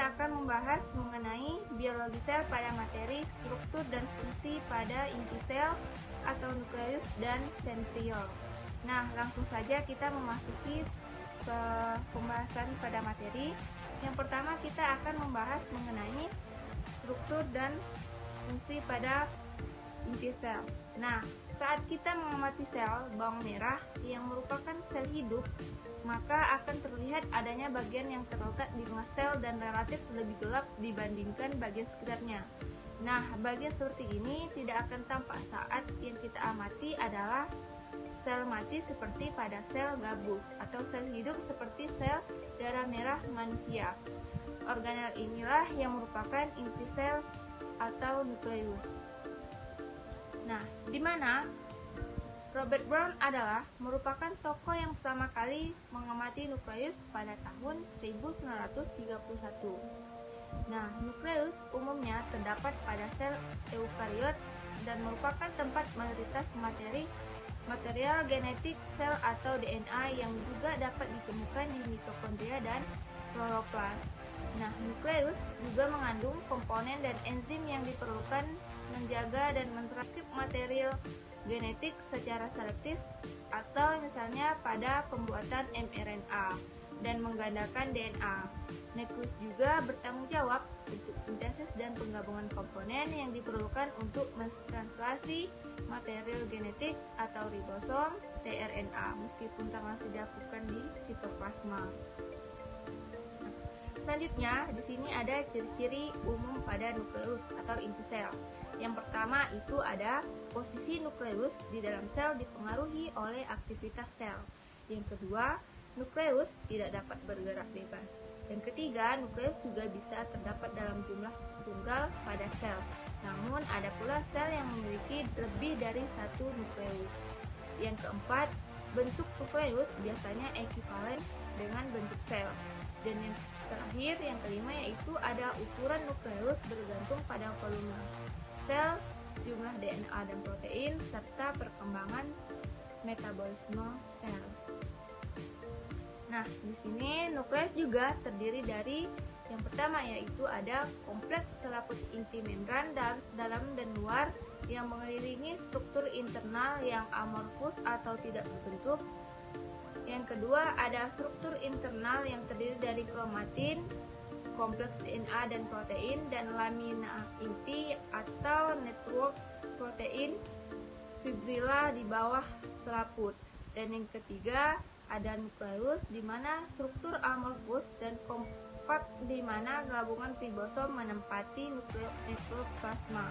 kita akan membahas mengenai biologi sel pada materi, struktur dan fungsi pada inti sel atau nukleus dan sentriol. Nah, langsung saja kita memasuki ke pembahasan pada materi. Yang pertama kita akan membahas mengenai struktur dan fungsi pada inti sel. Nah, saat kita mengamati sel bawang merah yang merupakan sel hidup, maka akan terlihat adanya bagian yang terletak di tengah sel dan relatif lebih gelap dibandingkan bagian sekitarnya. Nah, bagian seperti ini tidak akan tampak saat yang kita amati adalah sel mati seperti pada sel gabus atau sel hidup seperti sel darah merah manusia. Organel inilah yang merupakan inti sel atau nukleus. Nah, di mana Robert Brown adalah merupakan tokoh yang pertama kali mengamati nukleus pada tahun 1931. Nah, nukleus umumnya terdapat pada sel eukariot dan merupakan tempat mayoritas material genetik sel atau DNA yang juga dapat ditemukan di mitokondria dan kloroplas. Nah, nukleus juga mengandung komponen dan enzim yang diperlukan menjaga dan mentranskip material genetik secara selektif atau misalnya pada pembuatan mRNA dan menggandakan DNA. Nukleus juga bertanggung jawab untuk sintesis dan penggabungan komponen yang diperlukan untuk mentranslasi material genetik atau ribosom tRNA meskipun tak masih dilakukan di sitoplasma. Selanjutnya, di sini ada ciri-ciri umum pada nukleus atau inti sel. Yang pertama itu ada posisi nukleus di dalam sel dipengaruhi oleh aktivitas sel. Yang kedua, nukleus tidak dapat bergerak bebas. Yang ketiga, nukleus juga bisa terdapat dalam jumlah tunggal pada sel. Namun, ada pula sel yang memiliki lebih dari satu nukleus. Yang keempat, bentuk nukleus biasanya ekuivalen dengan bentuk sel. Dan yang terakhir, yang kelima, yaitu ada ukuran nukleus bergantung pada volume sel, jumlah DNA dan protein, serta perkembangan metabolisme sel. Nah, di sini nukleus juga terdiri dari yang pertama yaitu ada kompleks selaput inti membran dalam dan luar yang mengelilingi struktur internal yang amorfus atau tidak berbentuk. Yang kedua ada struktur internal yang terdiri dari kromatin, kompleks DNA dan protein, dan lamina inti atau network protein fibrila di bawah selaput. Dan yang ketiga ada nukleus di mana struktur amorfus dan kompak di mana gabungan ribosom menempati nukleoplasma.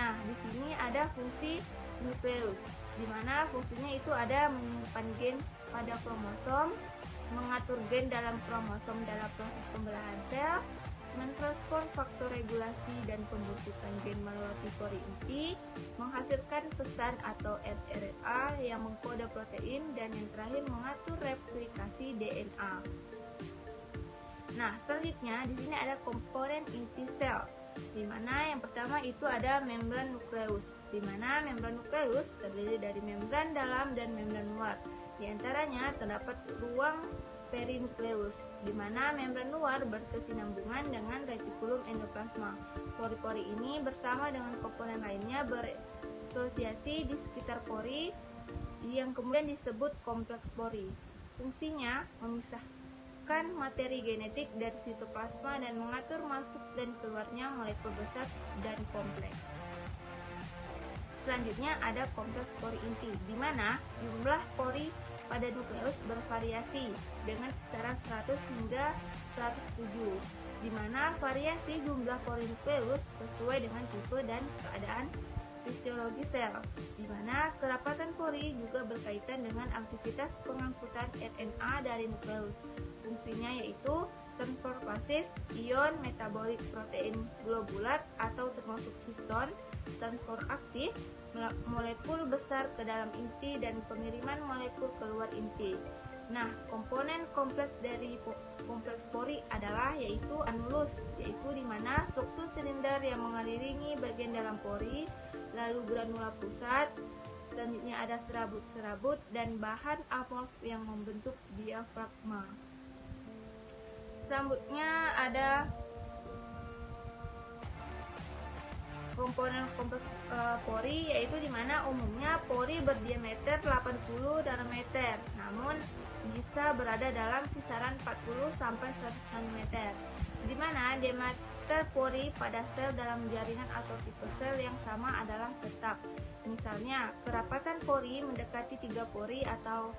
Nah, di sini ada fungsi nukleus di mana fungsinya itu ada menyimpan gen pada kromosom, mengatur gen dalam kromosom dalam proses pembelahan sel, mentransform faktor regulasi dan pembentukan gen melewati pori inti, menghasilkan pesan atau mRNA yang mengkode protein, dan yang terakhir mengatur replikasi DNA. Nah, selanjutnya di sini ada komponen inti sel, di mana yang pertama itu ada membran nukleus, di mana membran nukleus terdiri dari membran dalam dan membran luar. Di antaranya terdapat ruang perinukleus, di mana membran luar berkesinambungan dengan retikulum endoplasma. Pori-pori ini bersama dengan komponen lainnya berasosiasi di sekitar pori yang kemudian disebut kompleks pori. Fungsinya memisahkan materi genetik dari sitoplasma dan mengatur masuk dan keluarnya molekul besar dan kompleks. Selanjutnya ada kompleks pori inti, di mana jumlah pori pada nukleus bervariasi dengan kisaran 100 hingga 107, di mana variasi jumlah pori nukleus sesuai dengan tipe dan keadaan fisiologi sel, di mana kerapatan pori juga berkaitan dengan aktivitas pengangkutan RNA dari nukleus. Fungsinya yaitu transfer pasif, ion metabolik protein globulat atau termasuk histon, transfer aktif, molekul besar ke dalam inti, dan pengiriman molekul keluar inti. Nah, komponen kompleks dari kompleks pori adalah yaitu anulus, yaitu di mana struktur silinder yang mengelilingi bagian dalam pori, lalu granula pusat, selanjutnya ada serabut-serabut dan bahan amorf yang membentuk diafragma. Selanjutnya ada komponen kompleks pori yaitu di mana umumnya pori berdiameter 80 nanometer, namun bisa berada dalam kisaran 40 sampai 100 nanometer. Di mana diameter pori pada sel dalam jaringan atau tipe sel yang sama adalah tetap. Misalnya, kerapatan pori mendekati 3 pori atau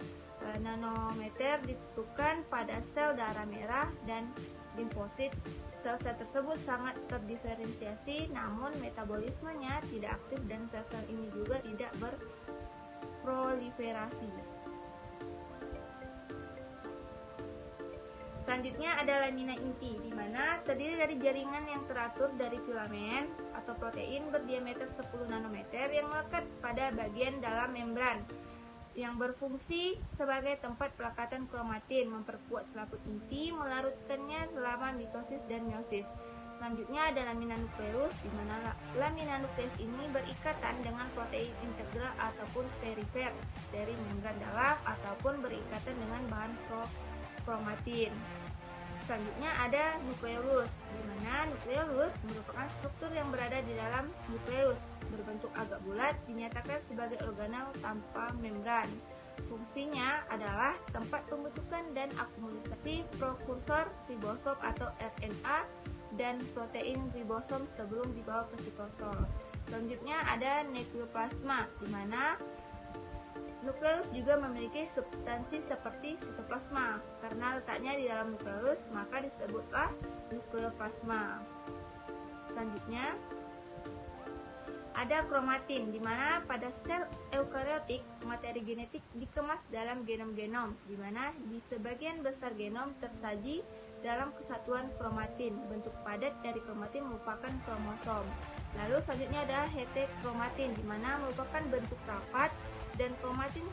nanometer ditentukan pada sel darah merah dan limfosit. Sel-sel tersebut sangat terdiferensiasi, namun metabolismenya tidak aktif dan sel-sel ini juga tidak berproliferasi. Selanjutnya ada lamina inti, di mana terdiri dari jaringan yang teratur dari filamen atau protein berdiameter 10 nanometer yang melekat pada bagian dalam membran, yang berfungsi sebagai tempat pelekatan kromatin, memperkuat selaput inti, melarutkannya selama mitosis dan meiosis. Selanjutnya ada lamina nukleus, di mana lamina nukleus ini berikatan dengan protein integral ataupun perifer dari membran dalam ataupun berikatan dengan bahan kromatin. Selanjutnya ada nukleolus, di mana nukleolus merupakan struktur yang berada di dalam nukleus, berbentuk agak bulat, dinyatakan sebagai organel tanpa membran. Fungsinya adalah tempat pembentukan dan akumulasi prekursor ribosom atau RNA dan protein ribosom sebelum dibawa ke sitosol. Selanjutnya ada nukleoplasma, di mana nukleus juga memiliki substansi seperti sitoplasma. Karena letaknya di dalam nukleus, maka disebutlah nukleoplasma. Selanjutnya ada kromatin, di mana pada sel eukariotik materi genetik dikemas dalam genom-genom, di mana di sebagian besar genom tersaji dalam kesatuan kromatin. Bentuk padat dari kromatin merupakan kromosom. Lalu selanjutnya ada heterokromatin, di mana merupakan bentuk rapat dan kromatin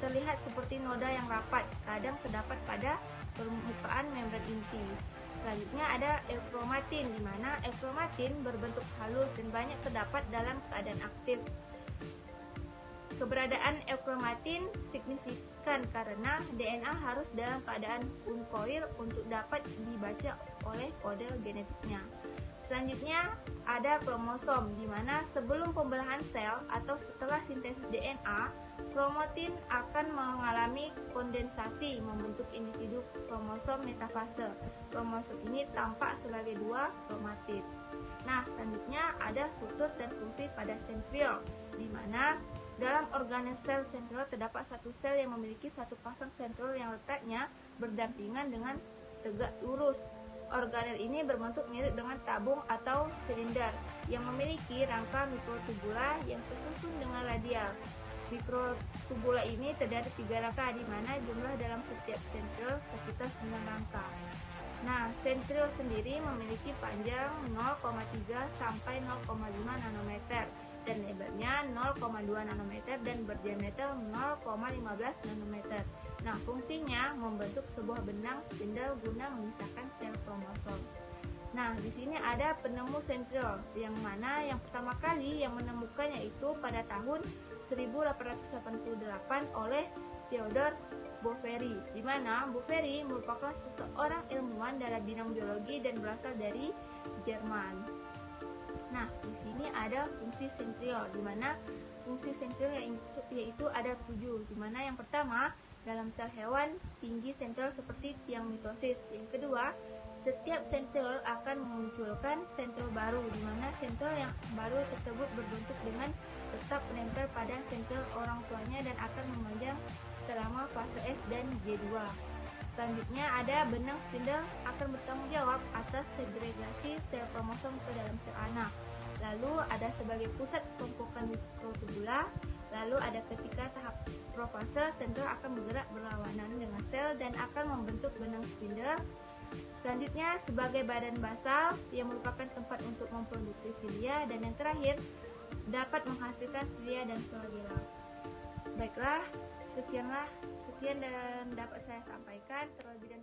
terlihat seperti noda yang rapat, kadang terdapat pada permukaan membran inti. Selanjutnya ada eukromatin, di mana eukromatin berbentuk halus dan banyak terdapat dalam keadaan aktif. Keberadaan eukromatin signifikan karena DNA harus dalam keadaan uncoil untuk dapat dibaca oleh kode genetiknya. Selanjutnya ada kromosom, di mana sebelum pembelahan sel atau setelah sintesis DNA, kromatin akan mengalami kondensasi membentuk individu kromosom metafase. Kromosom ini tampak sebagai dua kromatid. Nah, selanjutnya ada struktur dan fungsi pada sentriol, di mana dalam organel sel sentriol terdapat satu sel yang memiliki satu pasang sentriol yang letaknya berdampingan dengan tegak lurus. Organel ini berbentuk mirip dengan tabung atau silinder yang memiliki rangka mikrotubula yang tersusun dengan radial. Mikrotubula ini terdiri 3 rangka, di mana jumlah dalam setiap sentriol sekitar 9 rangka. Nah, sentriol sendiri memiliki panjang 0,3 sampai 0,5 nanometer dan lebarnya 0,2 nanometer dan berdiameter 0,15 nanometer. Nah, fungsinya membentuk sebuah benang spindle guna memisahkan sel kromosom. Nah, di sini ada penemu sentriol, yang mana yang pertama kali yang menemukannya itu pada tahun 1888 oleh Theodor Boveri, di mana Boveri merupakan seseorang ilmuwan dalam bidang biologi dan berasal dari Jerman. Nah, di sini ada fungsi sentriol, di mana fungsi sentriol yaitu ada 7, di mana yang pertama, dalam sel hewan, tinggi sentriol seperti tiang mitosis. Yang kedua, setiap sentriol akan memunculkan sentriol baru, di mana sentriol yang baru tersebut berbentuk dengan tetap menempel pada sentriol orang tuanya dan akan memanjang selama fase S dan G2. Selanjutnya ada benang spindle akan bertanggung jawab atas segregasi sel kromosom ke dalam sel anak. Lalu ada sebagai pusat tumpukan mikrotubula. Lalu ada ketika tahap profase, sentriol akan bergerak berlawanan dengan sel dan akan membentuk benang spindle. Selanjutnya sebagai badan basal yang merupakan tempat untuk memproduksi silia, dan yang terakhir dapat menghasilkan silia dan flagela. Baiklah, sekian dan dapat saya sampaikan. Terlebih dan